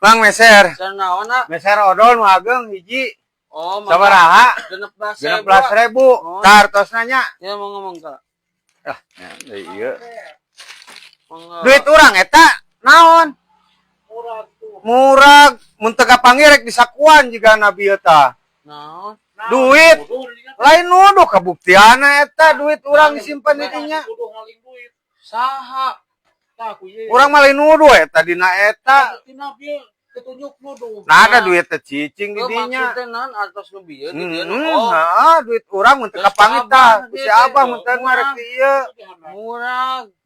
Bang meser. Meser naon na? Meser odol nu ageng hiji. Oh, sabaraha? 16.000. Tartos nanya. Ya mau ngomong ka. Ah, iya. Duit urang eta naon? Murag mun teu kapangirek di sakuan jiga nabi eta. Naon? Duit lain nuduh kabuktiana eta duit urang disimpan di dinya. Saha? Urang mah lain nuduh eta dina eta. Ketunjuk nuduh. Nah, ada duit teh cicing di dinya. Maksudnya naon artos nu bieu di dieu. Duit urang mun teu kapangit tah. Si Abah mun teu ngarek di ieu.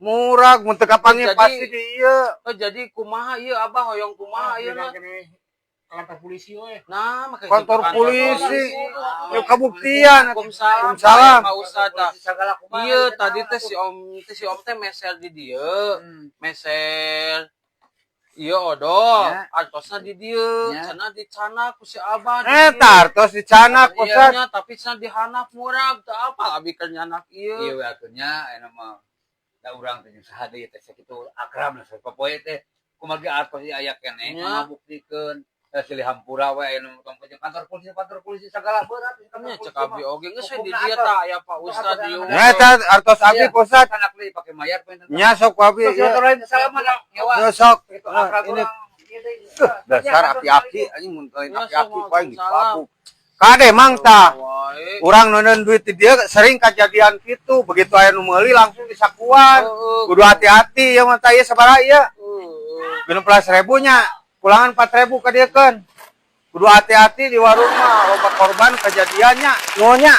Murag mun teu kapangit pasti di ieu. Jadi kumaha ieu Abah hoyong kumaha ieu na? Kantor polisi we. Nah, makanya Kantor polisi. Yuk kabuktian. Waalaikumsalam. Pak Ustaz. Iya, tadi teh si Om teh meser di dieu. Meser iya odol, artosna di dieu, cenah dicana ku si Abah di dieu. Artos dicanak Ustaz. Iya, tapi cenah dihanap murag, teu apa abi keur nyanak ieu. Iya we atunya aya mah da urang teh saha deui teh sakitu akrab lah popoe teh kumaha artos aya keneh ngabuktikeun silih hampura we aya nu tong kantor polisi sagala berat nya cek abi oge geus we di dieu tah aya Pak Ustaz di dieu. Eta artos abi Ustaz. anak deui pake mayar Nya sok abi ieu. Sok. Ini dasar aki-aki anjing mun aki-aki paling dipabu. Kade mang tah. Urang neuneun duit di dieu sering kejadian kitu, begitu aya nu meuli langsung disakuan. Kudu hati-hati ya mah tah ieu sabaraha ieu. 16.000 nya. Pulangan 4.000 ka dieukeun. Kudu hati-hati di warung mah loba korban kejadiannya. Nuhun nya.